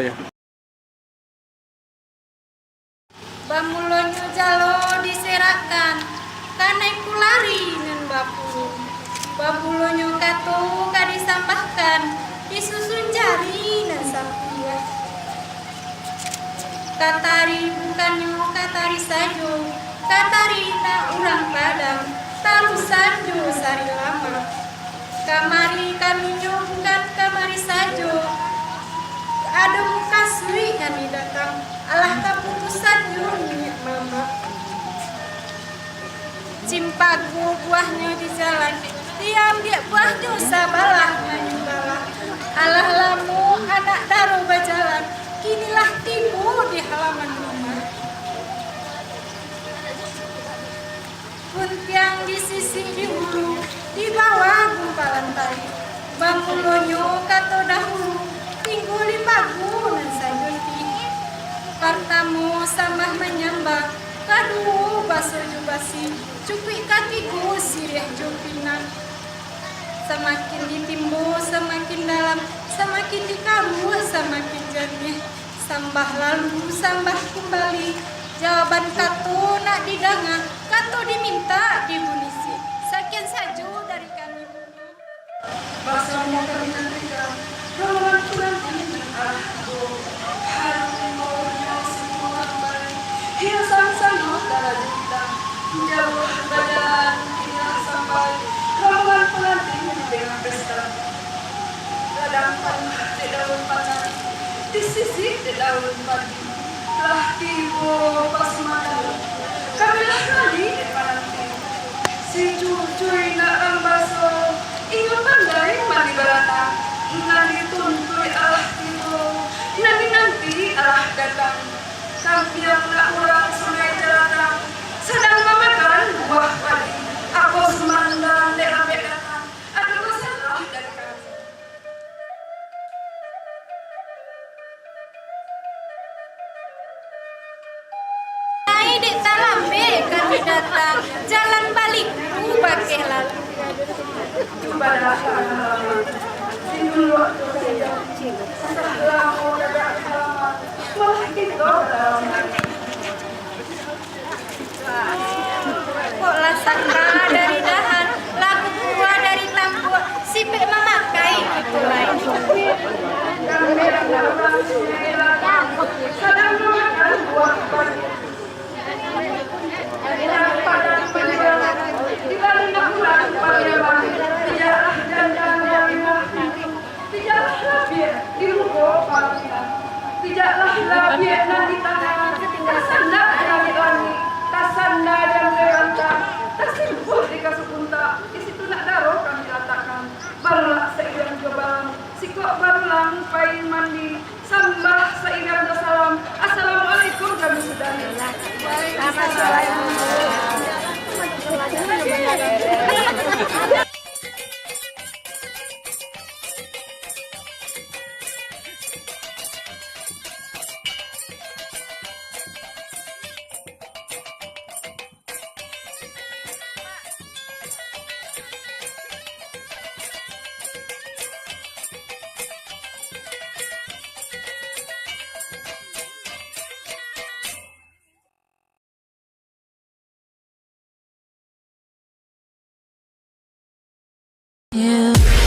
videonya. Bamulonyo jalo diserakan, kanai kulari nan bapu. Babulonyo kato kadisambahkan, disusun jari nan sampia. Katari bukannya katari sajo, katari tak urang padang, taru sajo sari lama. Kamari kaminyo bukan kamari sajo, ada muka suri kami datang, alah keputusan minyak mama. Cimpaku buahnya di jalan, diambil buahnya sabalah menyumbalah. Alah lamu anak daro berjalan, kinilah tibu di halaman rumah. Kuntiang di sisi di hulu, di bawah gumpalan tali. Bamulonyo kato dahulu, tingguli pagu nan sajuti. Partamu samah menyambah, kadu baso jubasi, cupik kakiku sirih jupinan. Semakin ditimbu, semakin dalam, semakin dikamu, semakin jernih. Sambah lalu, sambah kembali, jawaban kato nak didanga, kato diminta dibunisi. Sekian saja dari kami. Bahasa mau kami nantikan, rawan tulang ini aku harus maunya semua kembali. Hiasan sana darah bintang, jauh badan tidak sampai. Rawan pengantin dengan pesta, kadang di daun pandan, di sisi di daun padi. Telah tiba pas malam, kamilah kali di penanti. Si cucuy nak rambaso, ingat pandai mandi barata. Nanti tuntui arah tiba, nanti arah datang. Sampiang nak orang sungai jalan, sedang memakan buah padi. Aku semandang di ambek datang, ada masalah dari kami. Naik di talambe kami datang, jalan balik pakai lalu. Coba dah dulu waktu saja. Setelah mau dadak halaman, malah kita dalam hati. Kok lasaka dari dahan, lagu buah dari tambuk, sipek memakai itu lain. Kami orang sungai ladang, sedang memakan buah padi. Pada penjalan, di balik bulan Pariaman, tidaklah dandan yang mati, tidaklah labiak di ruko panggilan, tidaklah labiak nanti tangan, tasanda yang di langit, tasanda yang lewanta, tasimpuh di kasupunta, di situ nak daro kami letakkan, barulah seiring kebalan, sikok barulang pain mandi, sambah seiring salam, assalamualaikum kami sudah. You